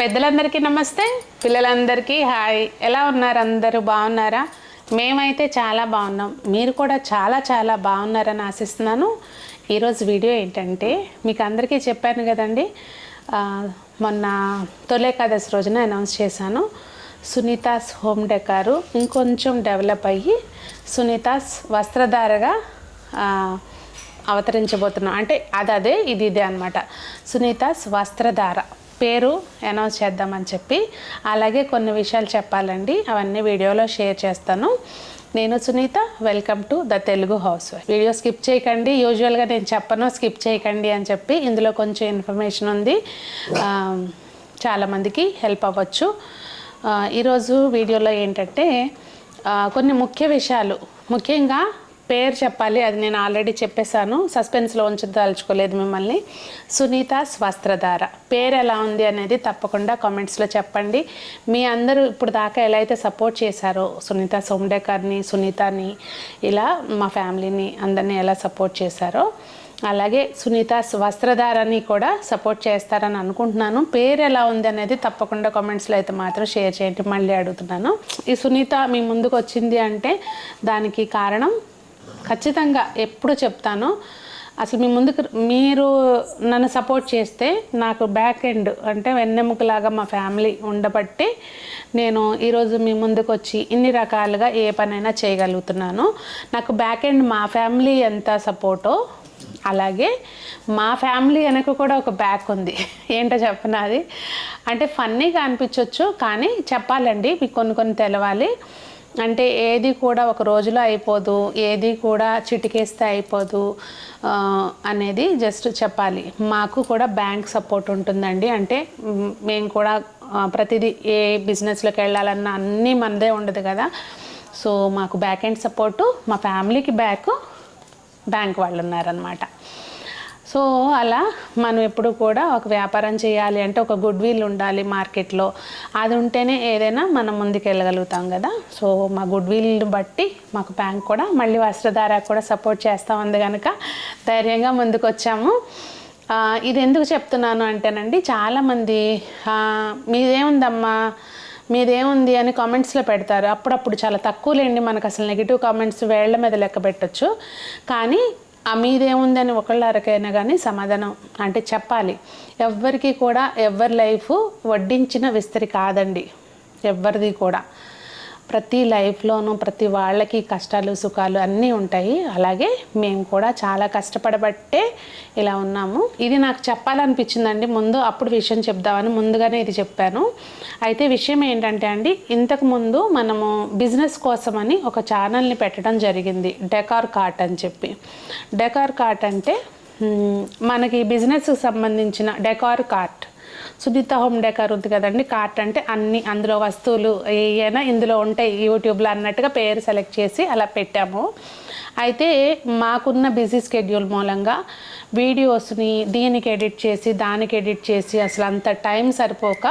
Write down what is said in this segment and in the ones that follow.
పెద్దలందరికీ నమస్తే, పిల్లలందరికీ హాయ్. ఎలా ఉన్నారు? అందరూ బాగున్నారా? మేమైతే చాలా బాగున్నాం. మీరు కూడా చాలా చాలా బాగున్నారని ఆశిస్తున్నాను. ఈరోజు వీడియో ఏంటంటే, మీకు అందరికీ చెప్పాను కదండి, మొన్న తొలి ఏకాదశి రోజున అనౌన్స్ చేశాను. సునీతాస్ హోమ్ డెకారు ఇంకొంచెం డెవలప్ అయ్యి సునీతాస్ వస్త్రధారగా అవతరించబోతున్నాం. అంటే అదే ఇది ఇదే అనమాట. సునీతాస్ వస్త్రధార పేరు అనౌన్స్ చేద్దామని చెప్పి, అలాగే కొన్ని విషయాలు చెప్పాలండి. అవన్నీ వీడియోలో షేర్ చేస్తాను. నేను Sunitha, welcome to the Telugu housewife. Video skip చేయకండి. యూజువల్గా నేను చెప్పను స్కిప్ చేయకండి అని చెప్పి, ఇందులో కొంచెం ఇన్ఫర్మేషన్ ఉంది, చాలామందికి హెల్ప్ అవ్వచ్చు. ఈరోజు వీడియోలో ఏంటంటే కొన్ని ముఖ్య విషయాలు, ముఖ్యంగా పేరు చెప్పాలి. అది నేను ఆల్రెడీ చెప్పేశాను, సస్పెన్స్లో ఉంచదలుచుకోలేదు మిమ్మల్ని. సునీతాస్ వస్త్రధార పేరు ఎలా ఉంది అనేది తప్పకుండా కామెంట్స్లో చెప్పండి. మీ అందరూ ఇప్పుడు దాకా ఎలా అయితే సపోర్ట్ చేశారో, సునీతాస్ హోమ్ డెకార్ని, సునీతని, ఇలా మా ఫ్యామిలీని అందరినీ ఎలా సపోర్ట్ చేశారో, అలాగే సునీతాస్ వస్త్రధారని కూడా సపోర్ట్ చేస్తారని అనుకుంటున్నాను. పేరు ఎలా ఉంది అనేది తప్పకుండా కామెంట్స్లో అయితే మాత్రం షేర్ చేయండి. మళ్ళీ అడుగుతున్నాను. ఈ సునీత మీ ముందుకు వచ్చింది అంటే దానికి కారణం ఖచ్చితంగా ఎప్పుడు చెప్తాను. అసలు మీ ముందుకు మీరు నన్ను సపోర్ట్ చేస్తే, నాకు బ్యాక్ ఎండ్ అంటే వెన్నెముకలాగా మా ఫ్యామిలీ ఉండబట్టి నేను ఈరోజు మీ ముందుకు వచ్చి ఇన్ని రకాలుగా ఏ పనైనా చేయగలుగుతున్నాను. నాకు బ్యాక్ ఎండ్ మా ఫ్యామిలీ ఎంత సపోర్టో, అలాగే మా ఫ్యామిలీ వెనక కూడా ఒక బ్యాక్ ఉంది. ఏంటో చెప్పనది అంటే ఫన్నీగా అనిపించవచ్చు, కానీ చెప్పాలండి, మీకు కొన్ని తెలవాలి. అంటే ఏది కూడా ఒక రోజులో అయిపోదు, ఏది కూడా చిటికేస్తే అయిపోదు అనేది జస్ట్ చెప్పాలి. మాకు కూడా బ్యాంక్ సపోర్ట్ ఉంటుందండి. అంటే మేము కూడా ప్రతిదీ ఏ బిజినెస్లోకి వెళ్ళాలన్నా అన్నీ మనదే ఉండదు కదా. సో మాకు బ్యాక్ ఎండ్ సపోర్టు, మా ఫ్యామిలీకి బ్యాంక్ వాళ్ళు ఉన్నారనమాట. సో అలా మనం ఎప్పుడు కూడా ఒక వ్యాపారం చేయాలి అంటే ఒక గుడ్ విల్ ఉండాలి మార్కెట్లో. అది ఉంటేనే ఏదైనా మనం ముందుకు వెళ్ళగలుగుతాం కదా. సో మా గుడ్ విల్ బట్టి మాకు బ్యాంక్ కూడా మళ్ళీ వస్త్రధార కూడా సపోర్ట్ చేస్తూ ఉంది కనుక ధైర్యంగా ముందుకు వచ్చాము. ఇది ఎందుకు చెప్తున్నాను అంటేనండి, చాలామంది మీదేముంది అని కామెంట్స్లో పెడతారు. అప్పుడప్పుడు చాలా తక్కువలేండి, మనకు అసలు నెగిటివ్ కామెంట్స్ వేళ్ల మీద లెక్క పెట్టచ్చు. కానీ మీదేముంది అని ఒకళ్ళ అరకైనా కానీ సమాధానం అంటే చెప్పాలి. ఎవ్వరికి కూడా ఎవరి లైఫ్ వడ్డించిన విస్తరి కాదండి, ఎవరిది కూడా. ప్రతి లైఫ్లోనూ ప్రతి వాళ్ళకి కష్టాలు సుఖాలు అన్నీ ఉంటాయి. అలాగే మేము కూడా చాలా కష్టపడబట్టే ఇలా ఉన్నాము. ఇది నాకు చెప్పాలనిపించిందండి ముందు, అప్పుడు విషయం చెప్దామని ముందుగానే ఇది చెప్పాను. అయితే విషయం ఏంటంటే అండి, ఇంతకుముందు మనము బిజినెస్ కోసమని ఒక ఛానల్ని పెట్టడం జరిగింది, డెకార్ కార్ట్ అని చెప్పి. డెకార్ కార్ట్ అంటే మనకి బిజినెస్కి సంబంధించిన decor cart. Sunitha home decor ఉంది కదండి, కార్ట్ అంటే అన్ని అందులో వస్తువులు ఏమైనా ఇందులో ఉంటాయి యూట్యూబ్లో అన్నట్టుగా పేరు సెలెక్ట్ చేసి అలా పెట్టాము. అయితే మాకున్న బిజీ స్కెడ్యూల్ మూలంగా వీడియోస్ని దీనికి ఎడిట్ చేసి దానికి ఎడిట్ చేసి అసలు అంత టైం సరిపోక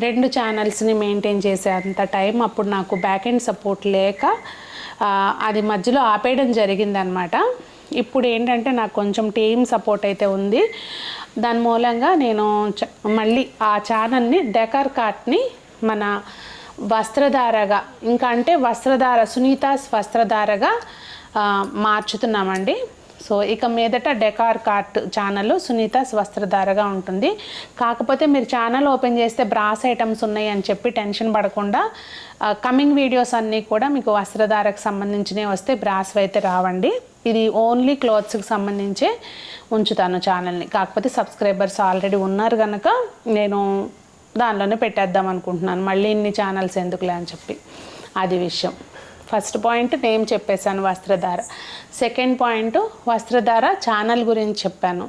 2 ఛానల్స్ని మెయింటైన్ చేసే అంత టైం అప్పుడు నాకు బ్యాక్ ఎండ్ సపోర్ట్ లేక అది మధ్యలో ఆపేయడం జరిగిందనమాట. ఇప్పుడు ఏంటంటే నాకు కొంచెం టీమ్ సపోర్ట్ అయితే ఉంది. దాని మూలంగా నేను మళ్ళీ ఆ ఛానల్ని డెకార్ కార్ట్ని మన వస్త్రధారగా, ఇంకా అంటే వస్త్రధార సునీతాస్ వస్త్రధారగా మార్చుతున్నామండి. సో ఇక మీదట డెకార్ కార్ట్ ఛానల్ సునీతాస్ వస్త్రధారగా ఉంటుంది. కాకపోతే మీరు ఛానల్ ఓపెన్ చేస్తే బ్రాస్ ఐటమ్స్ ఉన్నాయి అని చెప్పి టెన్షన్ పడకుండా, కమింగ్ వీడియోస్ అన్నీ కూడా మీకు వస్త్రధారకు సంబంధించినవి వస్తే బ్రాస్ అయితే రావండి. ఇది ఓన్లీ క్లోత్స్కి సంబంధించే ఉంచుతాను ఛానల్ని. కాకపోతే సబ్స్క్రైబర్స్ ఆల్రెడీ ఉన్నారు కనుక నేను దానిలోనే పెట్టేద్దాం అనుకుంటున్నాను, మళ్ళీ ఇన్ని ఛానల్స్ ఎందుకులే అని చెప్పి. అది విషయం. ఫస్ట్ పాయింట్ నేను చెప్పేశాను Vastradhara. Second point Vastradhara channel గురించి చెప్పాను.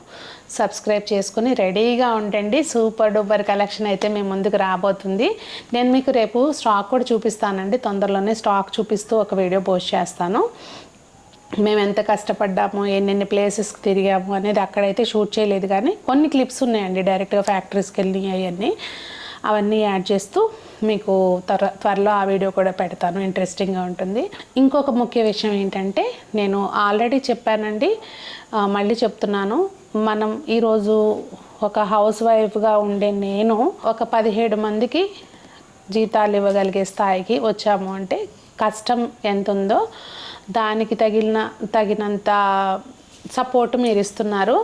సబ్స్క్రైబ్ చేసుకుని రెడీగా ఉండండి. సూపర్ డూపర్ కలెక్షన్ అయితే మీ ముందుకు రాబోతుంది. నేను మీకు రేపు స్టాక్ కూడా చూపిస్తానండి, తొందరలోనే స్టాక్ చూపిస్తూ ఒక వీడియో పోస్ట్ చేస్తాను. మేము ఎంత కష్టపడ్డాము, ఎన్నెన్ని ప్లేసెస్కి తిరిగాము అనేది అక్కడైతే షూట్ చేయలేదు, కానీ కొన్ని క్లిప్స్ ఉన్నాయండి డైరెక్ట్గా ఫ్యాక్టరీస్కి వెళ్ళి అవన్నీ యాడ్ చేస్తూ మీకు త్వరలో ఆ వీడియో కూడా పెడతాను. ఇంట్రెస్టింగ్గా ఉంటుంది. ఇంకొక ముఖ్య విషయం ఏంటంటే, నేను ఆల్రెడీ చెప్పానండి, మళ్ళీ చెప్తున్నాను, మనం ఈరోజు ఒక హౌస్ వైఫ్గా ఉండే నేను ఒక 17 మందికి జీతాలు ఇవ్వగలిగే స్థాయికి వచ్చాము అంటే కష్టం ఎంత ఉందో దానికి తగినంత సపోర్ట్ మీరు ఇస్తున్నారు.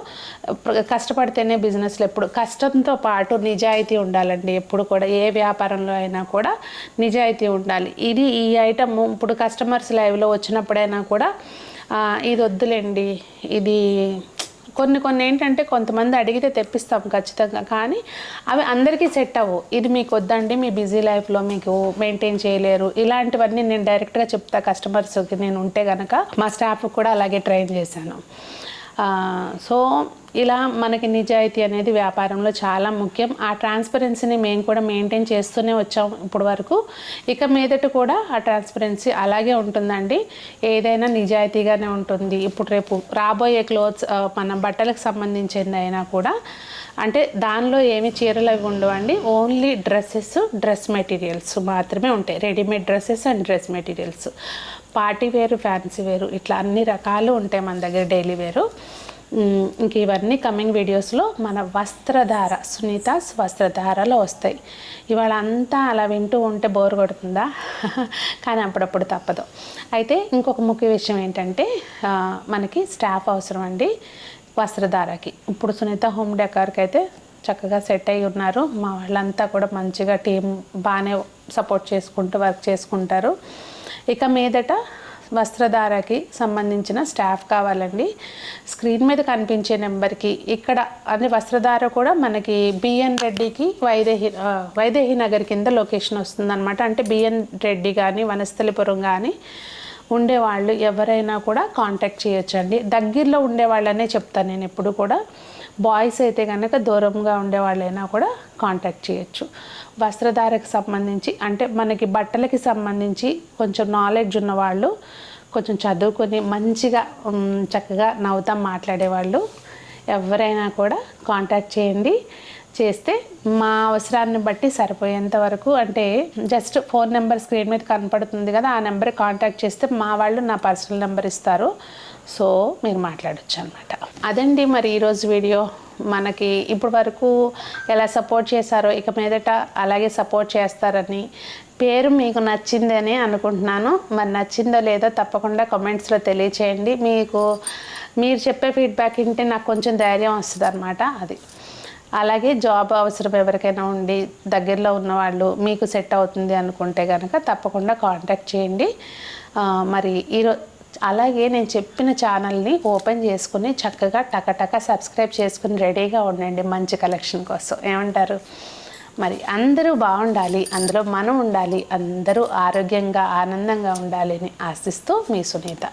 కష్టపడితేనే బిజినెస్లో ఎప్పుడు కష్టంతో పాటు నిజాయితీ ఉండాలండి. ఎప్పుడు కూడా ఏ వ్యాపారంలో అయినా కూడా నిజాయితీ ఉండాలి. ఈ ఐటమ్ ఇప్పుడు కస్టమర్స్ లైవ్లో వచ్చినప్పుడైనా కూడా ఇది వద్దులేండి, ఇది కొన్ని ఏంటంటే కొంతమంది అడిగితే తెప్పిస్తాం ఖచ్చితంగా, కానీ అవి అందరికీ సెట్ అవ్వవు. ఇది మీకు వద్దండి, మీ బిజీ లైఫ్లో మీకు మెయింటైన్ చేయలేరు, ఇలాంటివన్నీ నేను డైరెక్ట్గా చెప్తా కస్టమర్స్కి. నేను ఉంటే కనుక మా స్టాఫ్ కూడా అలాగే ట్రైన్ చేశాను. సో ఇలా మనకి నిజాయితీ అనేది వ్యాపారంలో చాలా ముఖ్యం. ఆ ట్రాన్స్పరెన్సీని మేము కూడా మెయింటైన్ చేస్తూనే వచ్చాం ఇప్పుడు వరకు. ఇక మీదట కూడా ఆ ట్రాన్స్పరెన్సీ అలాగే ఉంటుందండి. ఏదైనా నిజాయితీగానే ఉంటుంది. ఇప్పుడు రేపు రాబోయే క్లోత్స్ మన బట్టలకు సంబంధించింది అయినా కూడా అంటే దానిలో ఏమి చీరలు అవి ఉండవండి. ఓన్లీ డ్రెస్ మెటీరియల్స్ మాత్రమే ఉంటాయి. Readymade dresses and dress materials, party వేరు, ఫ్యాన్సీ వేరు, ఇట్లా అన్ని రకాలు ఉంటాయి మన దగ్గర డైలీ వేరు. ఇంక ఇవన్నీ కమింగ్ వీడియోస్లో మన వస్త్రధార, సునీతాస్ వస్త్రధారలో వస్తాయి. ఇవాళ అంతా అలా వింటూ ఉంటే బోర్ కొడుతుందా? కానీ అప్పుడప్పుడు తప్పదు. అయితే ఇంకొక ముఖ్య విషయం ఏంటంటే మనకి స్టాఫ్ అవసరం అండి వస్త్రధారకి. ఇప్పుడు సునీత హోమ్ డెకార్కి అయితే చక్కగా సెట్ అయ్యి ఉన్నారు. మా వాళ్ళంతా కూడా మంచిగా టీం బాగానే సపోర్ట్ చేసుకుంటూ వర్క్ చేసుకుంటారు. ఇక మీదట వస్త్రధారకి సంబంధించిన స్టాఫ్ కావాలండి. స్క్రీన్ మీద కనిపించే నెంబర్కి ఇక్కడ అంటే వస్త్రధార కూడా మనకి బిఎన్ రెడ్డికి వైదేహి నగర్ కింద లొకేషన్ వస్తుందన్నమాట. అంటే బిఎన్ రెడ్డి కానీ వనస్థలిపురం కానీ ఉండేవాళ్ళు ఎవరైనా కూడా కాంటాక్ట్ చేయొచ్చండి. దగ్గరలో ఉండేవాళ్ళనే చెప్తాను నేను ఎప్పుడు కూడా. బాయ్స్ అయితే కనుక దూరంగా ఉండేవాళ్ళైనా కూడా కాంటాక్ట్ చేయొచ్చు. వస్త్రధారకు సంబంధించి అంటే మనకి బట్టలకి సంబంధించి కొంచెం నాలెడ్జ్ ఉన్నవాళ్ళు, కొంచెం చదువుకొని మంచిగా చక్కగా నవ్వుతాం మాట్లాడేవాళ్ళు ఎవరైనా కూడా కాంటాక్ట్ చేయండి. చేస్తే మా అవసరాన్ని బట్టి సరిపోయేంత వరకు అంటే జస్ట్ ఫోన్ నెంబర్ స్క్రీన్ మీద కనపడుతుంది కదా, ఆ నెంబర్ కాంటాక్ట్ చేస్తే మా వాళ్ళు నా పర్సనల్ నెంబర్ ఇస్తారు. సో మీరు మాట్లాడచ్చు అనమాట. అదండి మరి ఈరోజు వీడియో. మనకి ఇప్పుడు వరకు ఎలా సపోర్ట్ చేశారో ఇక మీదట అలాగే సపోర్ట్ చేస్తారని, పేరు మీకు నచ్చిందని అనుకుంటున్నాను. మరి నచ్చిందో లేదో తప్పకుండా కామెంట్స్లో తెలియచేయండి. మీరు చెప్పే ఫీడ్బ్యాక్ వింటే నాకు కొంచెం ధైర్యం వస్తుంది అనమాట. అది అలాగే జాబ్ అవసరం ఎవరికైనా ఉండి దగ్గరలో ఉన్నవాళ్ళు మీకు సెట్ అవుతుంది అనుకుంటే కనుక తప్పకుండా కాంటాక్ట్ చేయండి. మరి అలాగే నేను చెప్పిన ఛానల్ని ఓపెన్ చేసుకుని చక్కగా టకటక సబ్స్క్రైబ్ చేసుకుని రెడీగా ఉండండి మంచి కలెక్షన్ కోసం. ఏమంటారు? మరి అందరూ బాగుండాలి, అందులో మనం ఉండాలి, అందరూ ఆరోగ్యంగా ఆనందంగా ఉండాలి అని ఆశిస్తూ మీ సునీత.